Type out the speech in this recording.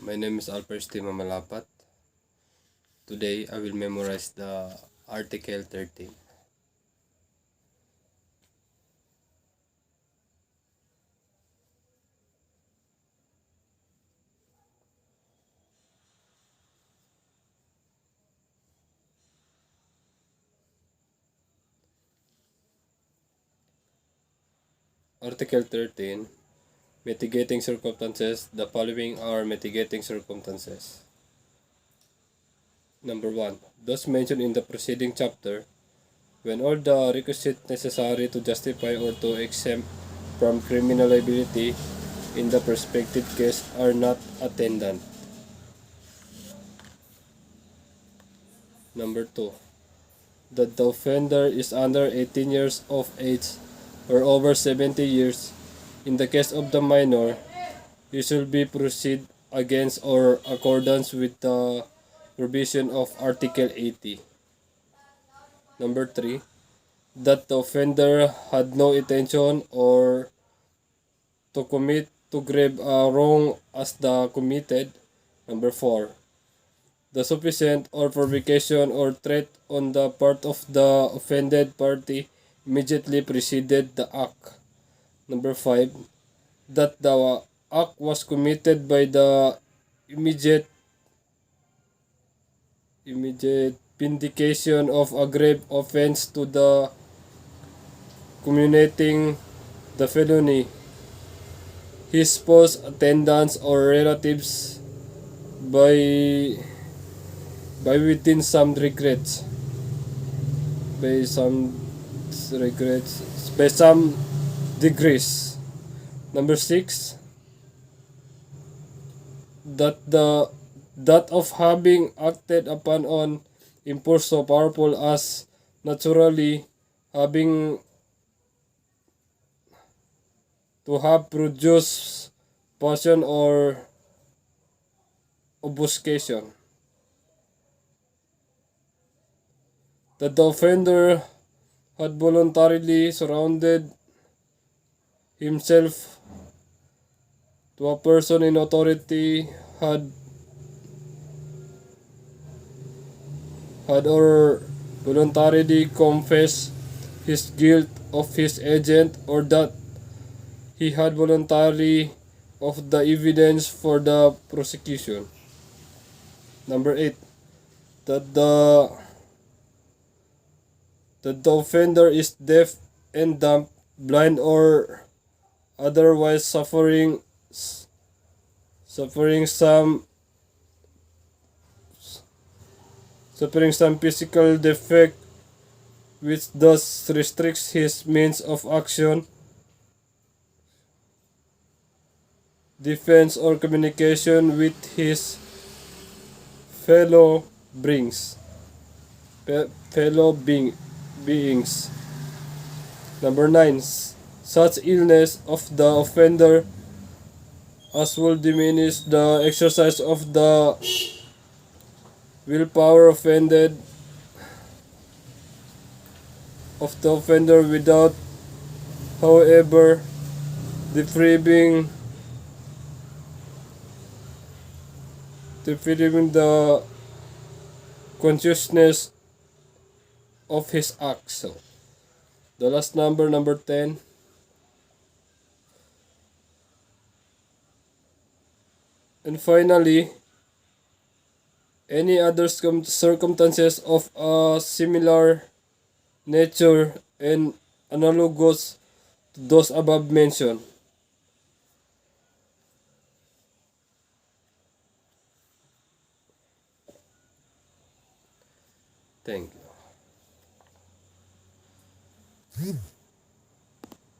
My name is Alpersti Mamalapat. Today I will memorize the Article 13. Article 13. Mitigating circumstances. The following are mitigating circumstances. Number 1. Those mentioned in the preceding chapter, when all the requisites necessary to justify or to exempt from criminal liability in the prospective case are not attendant. Number 2. That the offender is under 18 years of age or over 70 years. In the case of the minor, he should be proceed against or accordance with the provision of Article 80. Number 3. That the offender had no intention or to commit to grave wrong as the committed. Number 4. The sufficient or provocation or threat on the part of the offended party immediately preceded the act. Number 5. That the act was committed by the immediate vindication of a grave offense to the communicating the felony, his spouse, attendants, or relatives by within some regrets. By some degrees. Number 6. That of having acted upon on impulse so powerful as naturally having to have produced passion or obfuscation. That the offender had voluntarily surrounded himself to a person in authority, had or voluntarily confessed his guilt of his agent, or that he had voluntarily of the evidence for the prosecution. Number 8. That the offender is deaf and dumb, blind, or otherwise suffering some physical defect which thus restricts his means of action, defense, or communication with his fellow beings. Number 9. Such illness of the offender as will diminish the exercise of the willpower of the offender without, however, depriving the consciousness of his acts. So, the last number 10. And finally, any other circumstances of a similar nature and analogous to those above mentioned. Thank you.